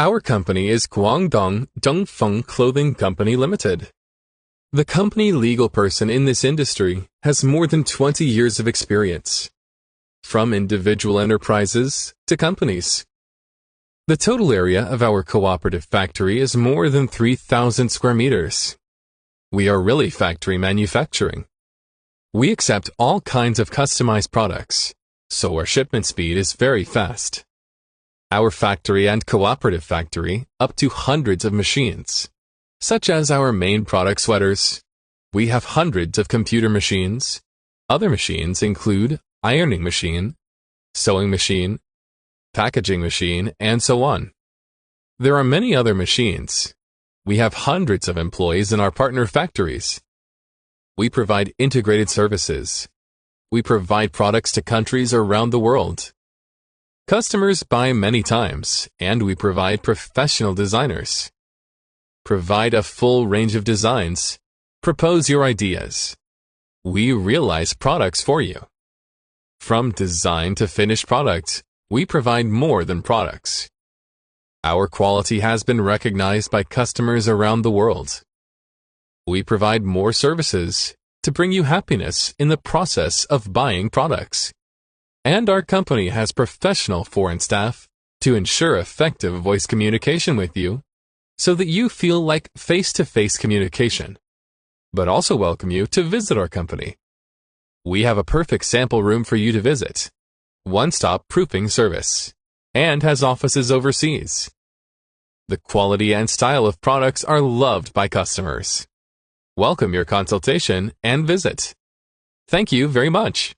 Our company is Guangdong Dongfeng Clothing Company Limited. The company legal person in this industry has more than 20 years of experience, from individual enterprises to companies. The total area of our cooperative factory is more than 3,000 square meters. We are really factory manufacturing. We accept all kinds of customized products, so our shipment speed is very fast. Our factory and cooperative factory up to hundreds of machines, such as our main product sweaters. We have hundreds of computer machines. Other machines include ironing machine, sewing machine, packaging machine, and so on. There are many other machines. We have hundreds of employees in our partner factories. We provide integrated services. We provide products to countries around the world. Customers buy many times, and we provide professional designers. Provide a full range of designs. Propose your ideas. We realize products for you. From design to finished product, we provide more than products. Our quality has been recognized by customers around the world. We provide more services to bring you happiness in the process of buying products. And our company has professional foreign staff to ensure effective voice communication with you so that you feel like face-to-face communication, but also welcome you to visit our company. We have a perfect sample room for you to visit, one-stop proofing service, and has offices overseas. The quality and style of products are loved by customers. Welcome your consultation and visit. Thank you very much.